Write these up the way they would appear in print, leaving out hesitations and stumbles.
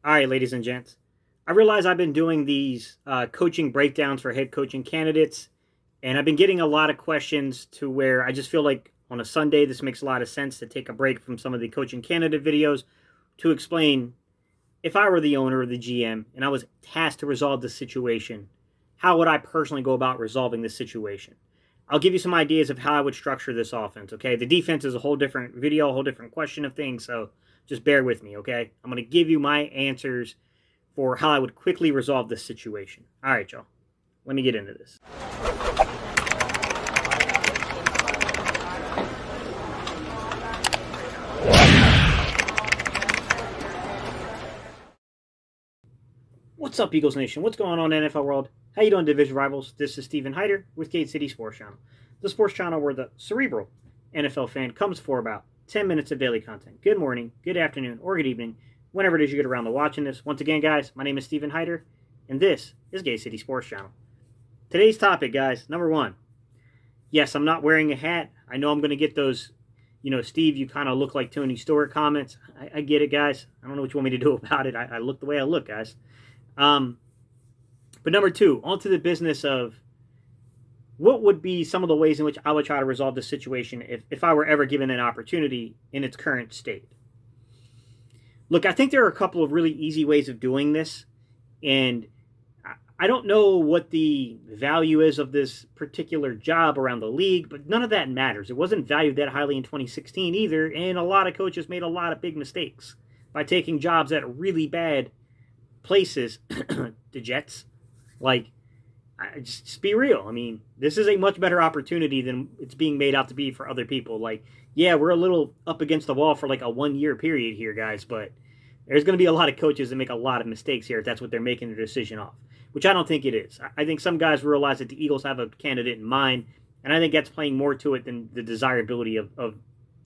All right, ladies and gents. I realize I've been doing these coaching breakdowns for head coaching candidates, and I've been getting a lot of questions to where I just feel like on a Sunday, this makes a lot of sense to take a break from some of the coaching candidate videos to explain if I were the owner or the GM and I was tasked to resolve this situation, how would I personally go about resolving this situation? I'll give you some ideas of how I would structure this offense, okay? The defense is a whole different video, a whole different question of things, so just bear with me, okay? I'm going to give you my answers for how I would quickly resolve this situation. All right, y'all. Let me get into this. What's up, Eagles Nation? What's going on in the NFL world? How you doing, division rivals? This is Steven Hyder with Gate City Sports Channel, the sports channel where the cerebral NFL fan comes for about 10 minutes of daily content. Good morning, good afternoon, or good evening, whenever it is you get around to watching this. Once again, guys, my name is Steven Hyder, and this is Gate City Sports Channel. Today's topic, guys, number one. Yes, I'm not wearing a hat. I know I'm going to get those, Steve, you kind of look like Tony Stewart comments. I get it, guys. I don't know what you want me to do about it. I look the way I look, guys. But number two, on to the business of what would be some of the ways in which I would try to resolve this situation if I were ever given an opportunity in its current state. Look, I think there are a couple of really easy ways of doing this, and I don't know what the value is of this particular job around the league, but none of that matters. It wasn't valued that highly in 2016 either, and a lot of coaches made a lot of big mistakes by taking jobs at really bad places, the Jets. Just be real. I mean, this is a much better opportunity than it's being made out to be for other people. Yeah, we're a little up against the wall for a 1-year period here, guys, but there's going to be a lot of coaches that make a lot of mistakes here if that's what they're making their decision off, which I don't think it is. I think some guys realize that the Eagles have a candidate in mind, and I think that's playing more to it than the desirability of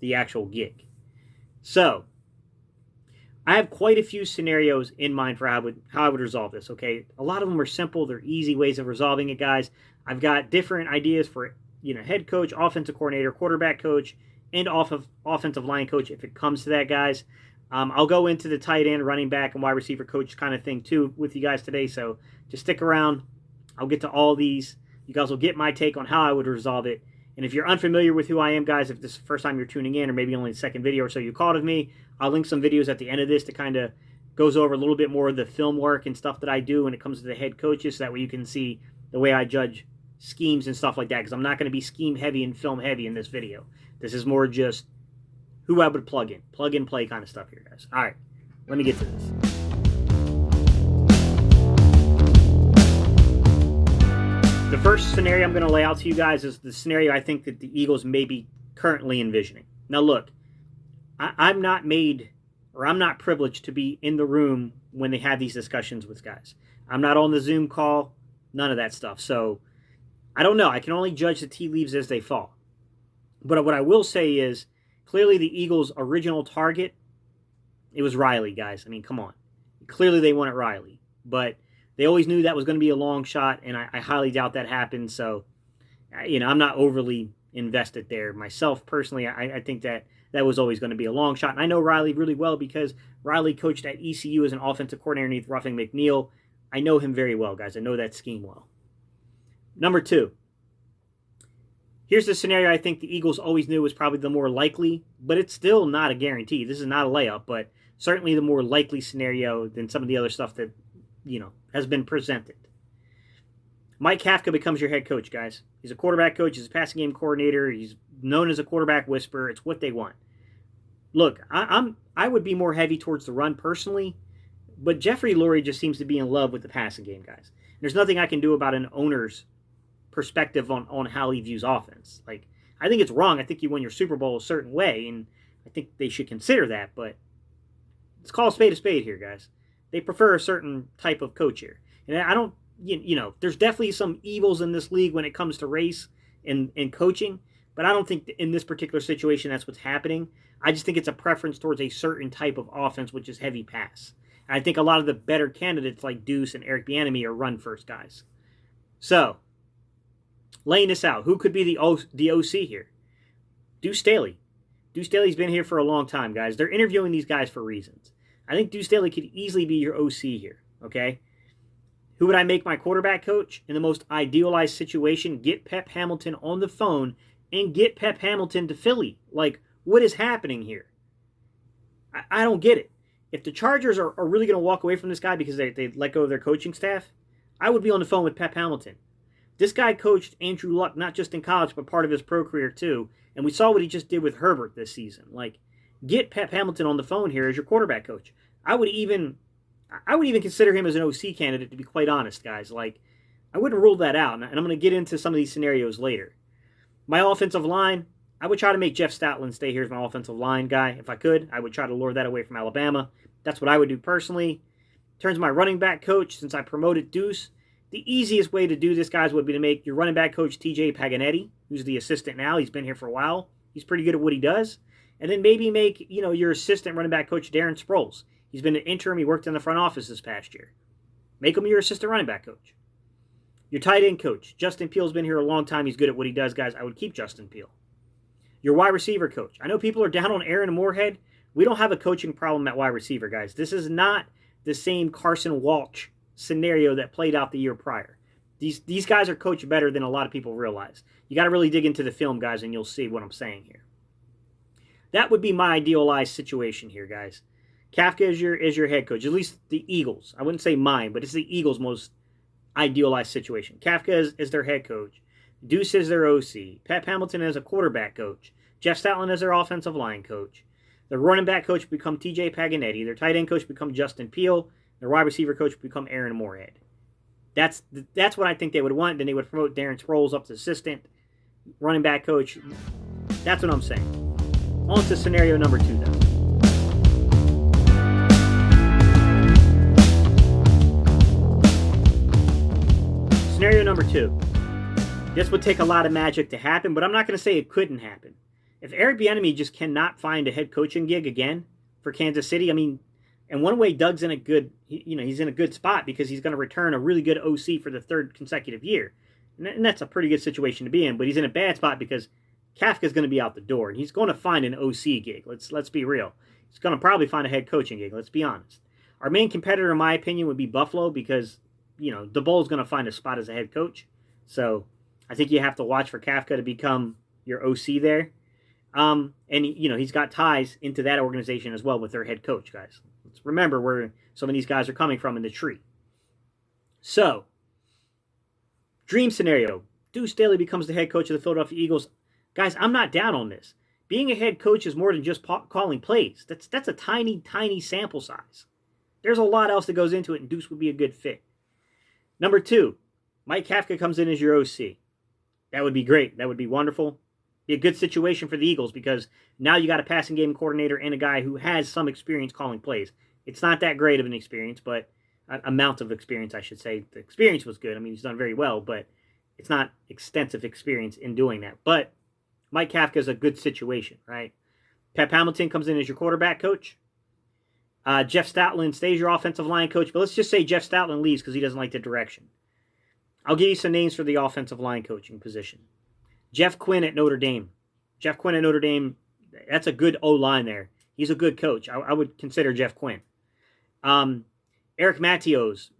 the actual gig. So, I have quite a few scenarios in mind for how I would resolve this, okay? A lot of them are simple. They're easy ways of resolving it, guys. I've got different ideas for, head coach, offensive coordinator, quarterback coach, and offensive line coach if it comes to that, guys. I'll go into the tight end, running back, and wide receiver coach kind of thing, too, with you guys today. So just stick around. I'll get to all these. You guys will get my take on how I would resolve it. And if you're unfamiliar with who I am, guys, if this is the first time you're tuning in, or maybe only the second video or so you caught of me, I'll link some videos at the end of this to kind of goes over a little bit more of the film work and stuff that I do when it comes to the head coaches, so that way you can see the way I judge schemes and stuff like that, because I'm not going to be scheme heavy and film heavy in this video. This is more just who I would plug and play kind of stuff here, guys. All right, let me get to this. The first scenario I'm going to lay out to you guys is the scenario I think that the Eagles may be currently envisioning. Now, look, I'm not privileged to be in the room when they have these discussions with guys. I'm not on the Zoom call, none of that stuff. So, I don't know. I can only judge the tea leaves as they fall. But what I will say is, clearly the Eagles' original target, it was Riley, guys. I mean, come on. Clearly they wanted Riley. But they always knew that was going to be a long shot, and I highly doubt that happened. So, I'm not overly invested there. Myself, personally, I think that was always going to be a long shot. And I know Riley really well because Riley coached at ECU as an offensive coordinator underneath Ruffing McNeil. I know him very well, guys. I know that scheme well. Number two. Here's the scenario I think the Eagles always knew was probably the more likely, but it's still not a guarantee. This is not a layup, but certainly the more likely scenario than some of the other stuff that, has been presented. Mike Kafka becomes your head coach, guys. He's a quarterback coach. He's a passing game coordinator. He's known as a quarterback whisperer. It's what they want. Look, I would be more heavy towards the run personally, but Jeffrey Lurie just seems to be in love with the passing game, guys. There's nothing I can do about an owner's perspective on how he views offense. I think it's wrong. I think you win your Super Bowl a certain way, and I think they should consider that, but let's call a spade here, guys. They prefer a certain type of coach here. And I don't, there's definitely some evils in this league when it comes to race and coaching, but I don't think in this particular situation that's what's happening. I just think it's a preference towards a certain type of offense, which is heavy pass. And I think a lot of the better candidates like Duce and Eric Bieniemy are run-first guys. So, laying this out, who could be the OC here? Duce Staley. Duce Staley's been here for a long time, guys. They're interviewing these guys for reasons. I think Duce Staley could easily be your OC here, okay? Who would I make my quarterback coach? In the most idealized situation, get Pep Hamilton on the phone and get Pep Hamilton to Philly. Like, what is happening here? I don't get it. If the Chargers are really going to walk away from this guy because they let go of their coaching staff, I would be on the phone with Pep Hamilton. This guy coached Andrew Luck, not just in college, but part of his pro career too. And we saw what he just did with Herbert this season. Like, get Pep Hamilton on the phone here as your quarterback coach. I would even consider him as an OC candidate, to be quite honest, guys. Like, I wouldn't rule that out. And I'm going to get into some of these scenarios later. My offensive line, I would try to make Jeff Stoutland stay here as my offensive line guy. If I could, I would try to lure that away from Alabama. That's what I would do personally. In terms of my running back coach, since I promoted Duce, the easiest way to do this, guys, would be to make your running back coach TJ Paganetti, who's the assistant now. He's been here for a while. He's pretty good at what he does. And then maybe make, your assistant running back coach Darren Sproles. He's been an interim. He worked in the front office this past year. Make him your assistant running back coach. Your tight end coach, Justin Peel's been here a long time. He's good at what he does, guys. I would keep Justin Peel. Your wide receiver coach. I know people are down on Aaron Moorhead. We don't have a coaching problem at wide receiver, guys. This is not the same Carson Walsh scenario that played out the year prior. These guys are coached better than a lot of people realize. You got to really dig into the film, guys, and you'll see what I'm saying here. That would be my idealized situation here, guys. Kafka is your head coach, at least the Eagles. I wouldn't say mine, but it's the Eagles' most idealized situation. Kafka is their head coach. Duce is their OC. Pep Hamilton is a quarterback coach. Jeff Stoutland is their offensive line coach. Their running back coach become TJ Paganetti. Their tight end coach become Justin Peel. Their wide receiver coach become Aaron Moorhead. That's what I think they would want. Then they would promote Darren Sproles up to assistant running back coach. That's what I'm saying. On to scenario number 2, though. Scenario number 2. This would take a lot of magic to happen, but I'm not going to say it couldn't happen. If Eric Bieniemy just cannot find a head coaching gig again for Kansas City, I mean, and one way Doug's in a good, he's in a good spot because he's going to return a really good OC for the 3rd consecutive year. And that's a pretty good situation to be in, but he's in a bad spot because Kafka's going to be out the door, and he's going to find an OC gig. Let's be real. He's going to probably find a head coaching gig, let's be honest. Our main competitor, in my opinion, would be Buffalo because, DeBoer's going to find a spot as a head coach. So I think you have to watch for Kafka to become your OC there. And, he's got ties into that organization as well with their head coach, guys. Let's remember where some of these guys are coming from in the tree. So, dream scenario. Duce Staley becomes the head coach of the Philadelphia Eagles. Guys, I'm not down on this. Being a head coach is more than just calling plays. That's a tiny, tiny sample size. There's a lot else that goes into it, and Duce would be a good fit. Number 2, Mike Kafka comes in as your OC. That would be great. That would be wonderful. Be a good situation for the Eagles because now you got a passing game coordinator and a guy who has some experience calling plays. It's not that great of an experience, but amount of experience, I should say. The experience was good. I mean, he's done very well, but it's not extensive experience in doing that. But Mike Kafka is a good situation, right? Pep Hamilton comes in as your quarterback coach. Jeff Stoutland stays your offensive line coach, but let's just say Jeff Stoutland leaves because he doesn't like the direction. I'll give you some names for the offensive line coaching position. Jeff Quinn at Notre Dame. Jeff Quinn at Notre Dame, that's a good O-line there. He's a good coach. I would consider Jeff Quinn. Eric Mateos.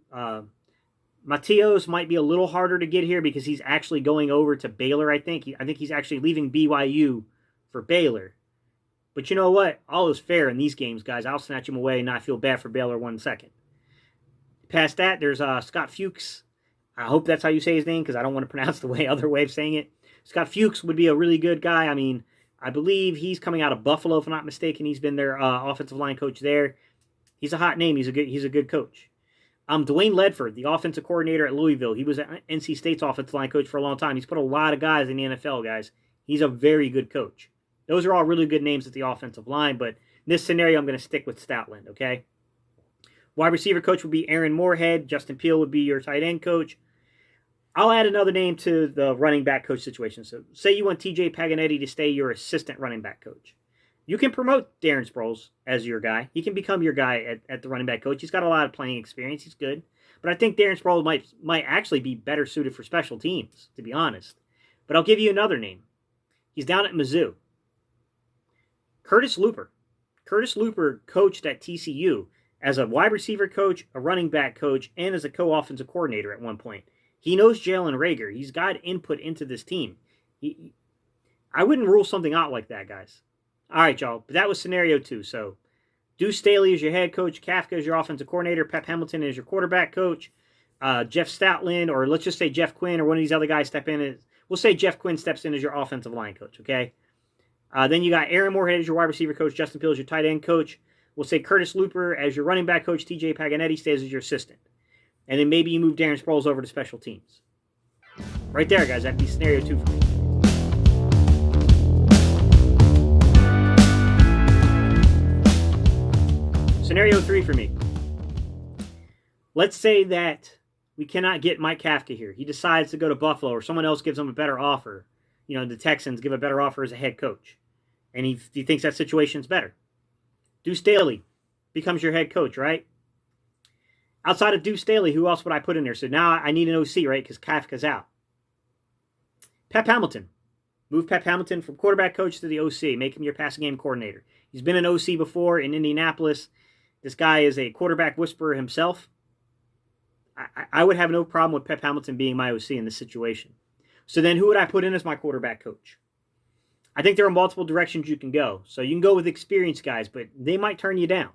Mateos might be a little harder to get here because he's actually going over to Baylor, I think. I think he's actually leaving BYU for Baylor. But you know what? All is fair in these games, guys. I'll snatch him away and not feel bad for Baylor 1 second. Past that, there's Scott Fuchs. I hope that's how you say his name because I don't want to pronounce the other way of saying it. Scott Fuchs would be a really good guy. I mean, I believe he's coming out of Buffalo, if I'm not mistaken. He's been their offensive line coach there. He's a hot name. He's a good coach. Dwayne Ledford, the offensive coordinator at Louisville. He was NC State's offensive line coach for a long time. He's put a lot of guys in the NFL, guys. He's a very good coach. Those are all really good names at the offensive line, but in this scenario, I'm going to stick with Stoutland, okay? Wide receiver coach would be Aaron Moorhead. Justin Peel would be your tight end coach. I'll add another name to the running back coach situation. So say you want TJ Paganetti to stay your assistant running back coach. You can promote Darren Sproles as your guy. He can become your guy at the running back coach. He's got a lot of playing experience. He's good. But I think Darren Sproles might actually be better suited for special teams, to be honest. But I'll give you another name. He's down at Mizzou. Curtis Looper. Curtis Looper coached at TCU. as a wide receiver coach, a running back coach, and as a co-offensive coordinator at one point. He knows Jalen Reagor. He's got input into this team. I wouldn't rule something out like that, guys. All right, y'all. But that was scenario 2. So Duce Staley is your head coach. Kafka is your offensive coordinator. Pep Hamilton is your quarterback coach. Jeff Stoutland, or let's just say Jeff Quinn, or one of these other guys step in. We'll say Jeff Quinn steps in as your offensive line coach, okay? Then you got Aaron Moorhead as your wide receiver coach. Justin Peele as your tight end coach. We'll say Curtis Looper as your running back coach. TJ Paganetti stays as your assistant. And then maybe you move Darren Sproles over to special teams. Right there, guys. That'd be scenario 2 for me. Scenario 3 for me. Let's say that we cannot get Mike Kafka here. He decides to go to Buffalo, or someone else gives him a better offer. You know, the Texans give a better offer as a head coach. And he thinks that situation's better. Duce Staley becomes your head coach, right? Outside of Duce Staley, who else would I put in there? So now I need an OC, right? Because Kafka's out. Pep Hamilton. Move Pep Hamilton from quarterback coach to the OC. Make him your passing game coordinator. He's been an OC before in Indianapolis. This guy is a quarterback whisperer himself. I would have no problem with Pep Hamilton being my OC in this situation. So then who would I put in as my quarterback coach? I think there are multiple directions you can go. So you can go with experienced guys, but they might turn you down.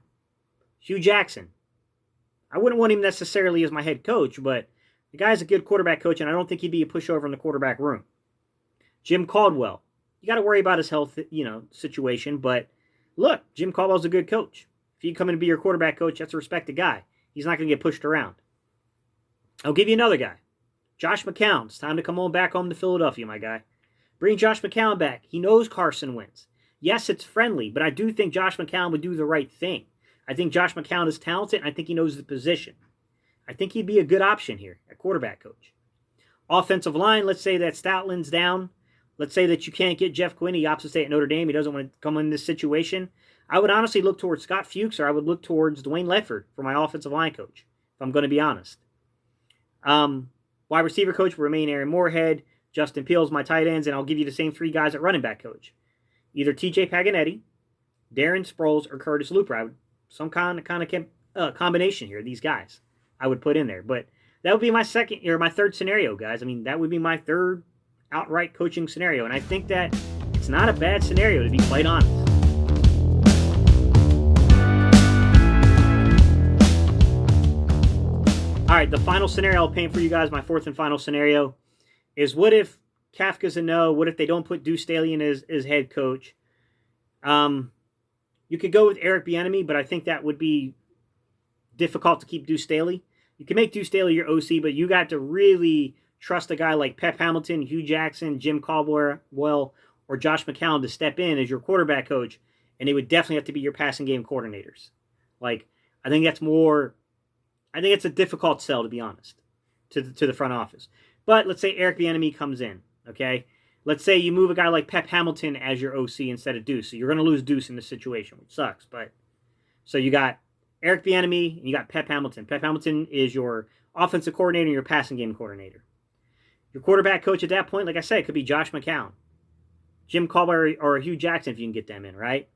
Hugh Jackson. I wouldn't want him necessarily as my head coach, but the guy's a good quarterback coach, and I don't think he'd be a pushover in the quarterback room. Jim Caldwell. You got to worry about his health, situation, but look, Jim Caldwell's a good coach. If you come in to be your quarterback coach, that's a respected guy. He's not going to get pushed around. I'll give you another guy. Josh McCown. It's time to come on back home to Philadelphia, my guy. Bring Josh McCown back. He knows Carson Wentz. Yes, it's friendly, but I do think Josh McCown would do the right thing. I think Josh McCown is talented, and I think he knows the position. I think he'd be a good option here at quarterback coach. Offensive line, let's say that Stoutland's down. Let's say that you can't get Jeff Quinn. He opts to stay at Notre Dame. He doesn't want to come in this situation. I would honestly look towards Scott Fuchs, or I would look towards Dwayne Ledford for my offensive line coach, if I'm going to be honest. Wide receiver coach will remain Aaron Moorhead. Justin Peele's my tight ends, and I'll give you the same 3 guys at running back coach. Either TJ Paganetti, Darren Sproles, or Curtis Looper. Some kind of combination here. These guys I would put in there, but that would be my third scenario, guys. I mean, that would be my third outright coaching scenario, and I think that it's not a bad scenario, to be quite honest. All right, the final scenario I'll paint for you guys, my fourth and final scenario, is what if Kafka's a no? What if they don't put Duce Staley in as head coach? You could go with Eric Bieniemy, but I think that would be difficult to keep Duce Staley. You can make Duce Staley your OC, but you got to really trust a guy like Pep Hamilton, Hugh Jackson, Jim Caldwell, or Josh McCown to step in as your quarterback coach, and they would definitely have to be your passing game coordinators. I think it's a difficult sell, to be honest, to the front office. But let's say Eric Bieniemy comes in, okay? Let's say you move a guy like Pep Hamilton as your OC instead of Duce. So you're going to lose Duce in this situation, which sucks. But so you got Eric Bieniemy and you got Pep Hamilton. Pep Hamilton is your offensive coordinator and your passing game coordinator. Your quarterback coach at that point, like I said, could be Josh McCown, Jim Caldwell, or Hugh Jackson if you can get them in, right?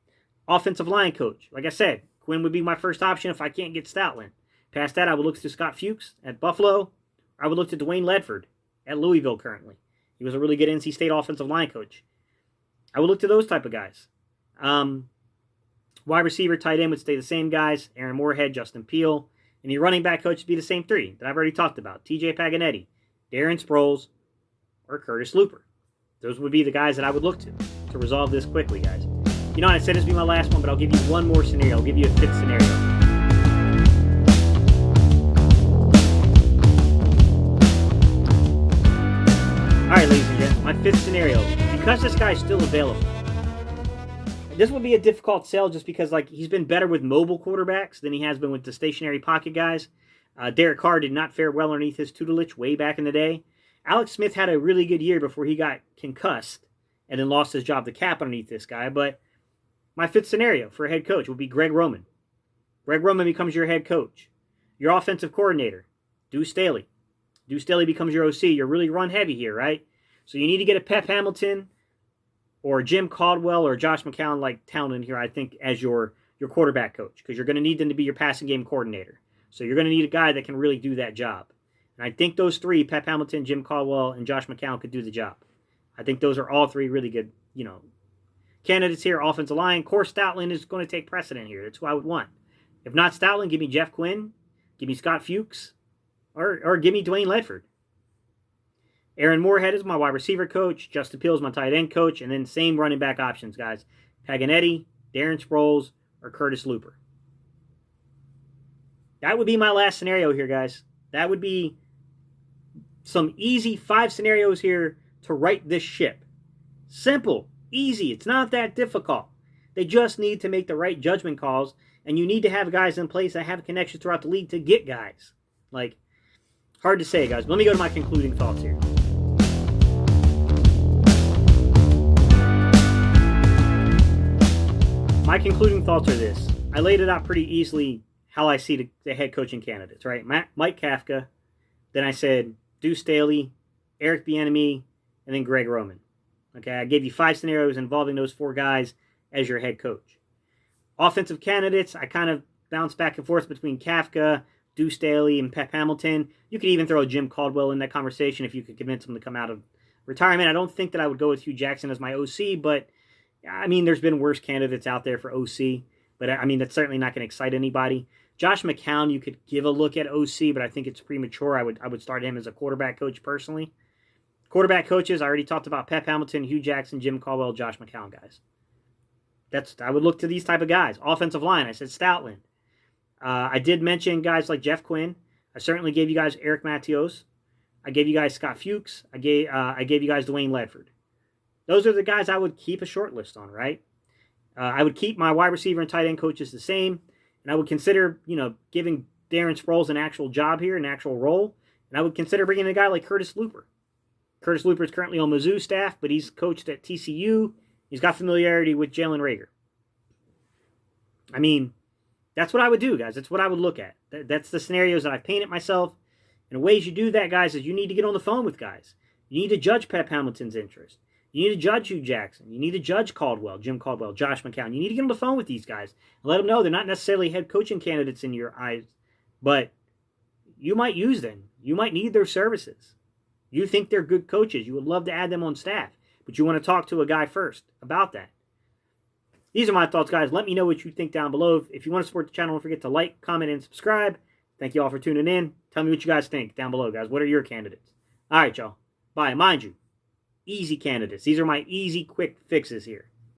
Offensive line coach, like I said, Quinn would be my first option if I can't get Stoutland. Past that, I would look to Scott Fuchs at Buffalo. I would look to Dwayne Ledford at Louisville currently. He was a really good NC State offensive line coach. I would look to those type of guys. Wide receiver, tight end would stay the same guys. Aaron Moorhead, Justin Peele. And your running back coach would be the same 3 that I've already talked about. TJ Paganetti, Darren Sproles, or Curtis Looper. Those would be the guys that I would look to resolve this quickly, guys. You know, I said this would be my last one, but I'll give you one more scenario. I'll give you a 5th scenario. All right, ladies and gents, my 5th scenario. Because this guy's still available, this would be a difficult sell just because he's been better with mobile quarterbacks than he has been with the stationary pocket guys. Derek Carr did not fare well underneath his tutelage way back in the day. Alex Smith had a really good year before he got concussed and then lost his job to Cap underneath this guy. But my 5th scenario for a head coach would be Greg Roman. Greg Roman becomes your head coach. Your offensive coordinator, Duce Staley. Duce Staley becomes your OC. You're really run heavy here, right? So you need to get a Pep Hamilton or Jim Caldwell or Josh McCown like talent in here, I think, as your your quarterback coach, because you're going to need them to be your passing game coordinator. So you're going to need a guy that can really do that job. And I think those three, Pep Hamilton, Jim Caldwell, and Josh McCown, could do the job. I think those are all three really good, candidates here. Offensive line. Of course, Stoutland is going to take precedent here. That's who I would want. If not Stoutland, give me Jeff Quinn, give me Scott Fuchs, or give me Dwayne Ledford. Aaron Moorhead is my wide receiver coach. Justin Peele is my tight end coach. And then same running back options, guys. Paganetti, Darren Sproles, or Curtis Looper. That would be my last scenario here, guys. That would be some easy 5 scenarios here to right this ship. Simple, easy. It's not that difficult. They just need to make the right judgment calls, and you need to have guys in place that have connections throughout the league to get guys. Hard to say, guys. Let me go to my concluding thoughts here. My concluding thoughts are this. I laid it out pretty easily how I see the head coaching candidates, right? Mike Kafka, then I said Duce Staley, Eric Bieniemy, and then Greg Roman. Okay, I gave you 5 scenarios involving those 4 guys as your head coach. Offensive candidates, I kind of bounced back and forth between Kafka, Duce Staley, and Pep Hamilton. You could even throw Jim Caldwell in that conversation if you could convince him to come out of retirement. I don't think that I would go with Hugh Jackson as my OC, but there's been worse candidates out there for OC, but that's certainly not going to excite anybody. Josh McCown, you could give a look at OC, but I think it's premature. I would start him as a quarterback coach personally. Quarterback coaches, I already talked about Pep Hamilton, Hugh Jackson, Jim Caldwell, Josh McCown, guys. I would look to these type of guys. Offensive line, I said Stoutland. I did mention guys like Jeff Quinn. I certainly gave you guys Eric Mattios. I gave you guys Scott Fuchs. I gave you guys Dwayne Ledford. Those are the guys I would keep a short list on, right? I would keep my wide receiver and tight end coaches the same, and I would consider, giving Darren Sproles an actual job here, an actual role, and I would consider bringing a guy like Curtis Looper. Curtis Looper is currently on Mizzou staff, but he's coached at TCU. He's got familiarity with Jalen Reagor. That's what I would do, guys. That's what I would look at. That's the scenarios that I've painted myself. And the ways you do that, guys, is you need to get on the phone with guys. You need to judge Pep Hamilton's interest. You need to judge Hugh Jackson. You need to judge Caldwell, Jim Caldwell, Josh McCown. You need to get on the phone with these guys and let them know they're not necessarily head coaching candidates in your eyes, but you might use them. You might need their services. You think they're good coaches. You would love to add them on staff, but you want to talk to a guy first about that. These are my thoughts, guys. Let me know what you think down below. If you want to support the channel, don't forget to like, comment, and subscribe. Thank you all for tuning in. Tell me what you guys think down below, guys. What are your candidates? All right, y'all. Bye. Mind you, easy candidates. These are my easy, quick fixes here.